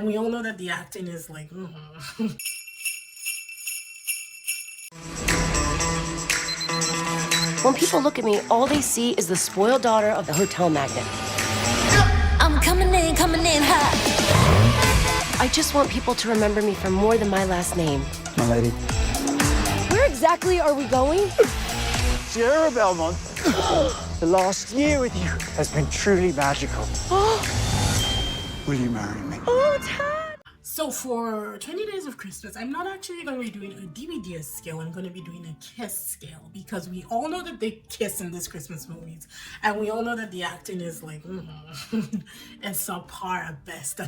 we all know that the acting is like, When people look at me, all they see is the spoiled daughter of the hotel magnate. I'm coming in hot. I just want people to remember me for more than my last name. My lady. Where exactly are we going? Sierra Belmont. The last year with you has been truly magical. Will you marry me? Oh, Tad! So for 20 Days of Christmas, I'm not actually going to be doing a DVD scale. I'm going to be doing a kiss scale because we all know that they kiss in these Christmas movies, and we all know that the acting is like it's subpar at best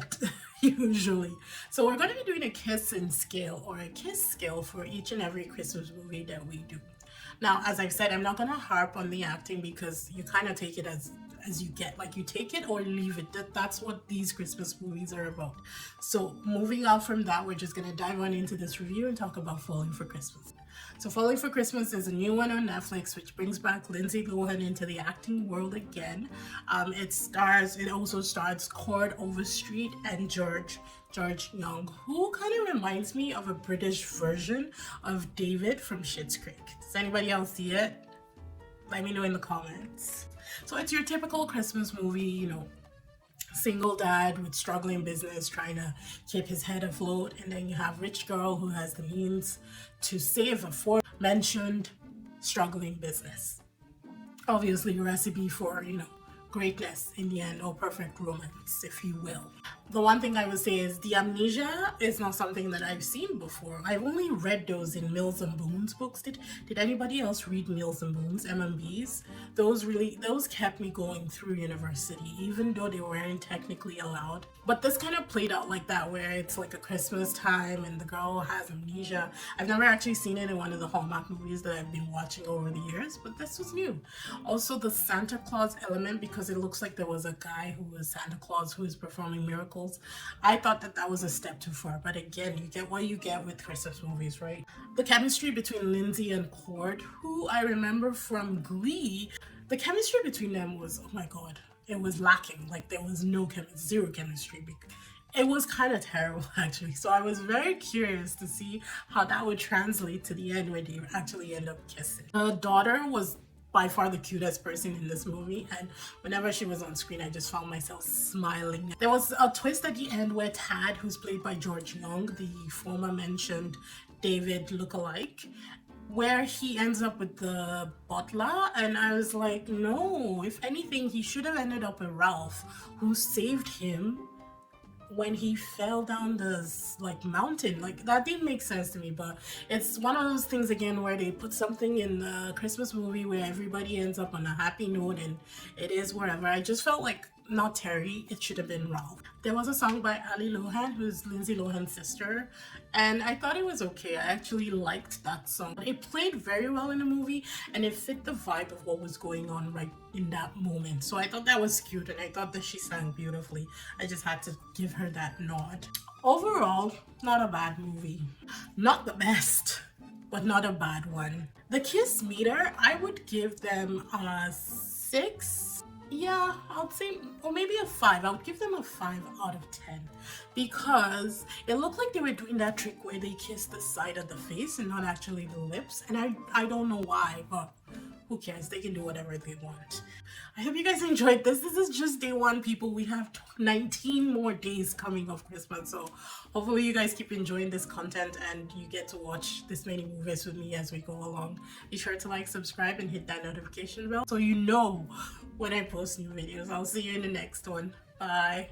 usually. So we're going to be doing a kiss in scale or a kiss scale for each and every Christmas movie that we do. Now, as I've said, I'm not going to harp on the acting because you kind of take it as you get, like you take it or leave it. That's what these Christmas movies are about. So moving out from that, we're just going to dive on into this review and talk about Falling for Christmas. So Falling for Christmas is a new one on Netflix, which brings back Lindsay Lohan into the acting world again. It also stars Cord Overstreet and George Young, who kind of reminds me of a British version of David from Schitt's Creek. Does anybody else see it? Let me know in the comments. So it's your typical Christmas movie, single dad with struggling business trying to keep his head afloat, and then you have rich girl who has the means to save a aforementioned struggling business. Obviously a recipe for, greatness in the end, or perfect romance, if you will. The one thing I would say is the amnesia is not something that I've seen before. I've only read those in Mills and Bones books. Did anybody else read Mills and Bones, MMBs? Those kept me going through university, even though they weren't technically allowed. But this kind of played out like that, where it's like a Christmas time and the girl has amnesia. I've never actually seen it in one of the Hallmark movies that I've been watching over the years, but this was new. Also the Santa Claus element, because it looks like there was a guy who was Santa Claus who is performing miracles. I thought that was a step too far, but again, you get what you get with Christmas movies, right? The chemistry between Lindsay and Cord, who I remember from Glee, the chemistry between them was, oh my god, it was lacking. Like there was zero chemistry. It was kind of terrible actually. So I was very curious to see how that would translate to the end where they actually end up kissing. The daughter was by far the cutest person in this movie, and whenever she was on screen I just found myself smiling. There was a twist at the end where Tad, who's played by George Young, the former mentioned David lookalike, where he ends up with the butler, and I was like, no, if anything he should have ended up with Ralph, who saved him when he fell down the mountain. Like that didn't make sense to me, but it's one of those things again where they put something in the Christmas movie where everybody ends up on a happy note and it is wherever. I just felt like not Terry, it should have been Ralph. There was a song by Ali Lohan, who's Lindsay Lohan's sister, and I thought it was okay. I actually liked that song. It played very well in the movie and it fit the vibe of what was going on right in that moment. So I thought that was cute and I thought that she sang beautifully. I just had to give her that nod. Overall, not a bad movie. Not the best, but not a bad one. The kiss meter, I would give them a 6. Yeah, I would say, or maybe a 5. I would give them a 5 out of 10 because it looked like they were doing that trick where they kissed the side of the face and not actually the lips, and I don't know why, but who cares? They can do whatever they want. I hope you guys enjoyed this. This is just day 1, people. We have 19 more days coming of Christmas, so hopefully you guys keep enjoying this content and you get to watch this many movies with me as we go along. Be sure to like, subscribe, and hit that notification bell so you know when I post new videos. I'll see you in the next one. Bye.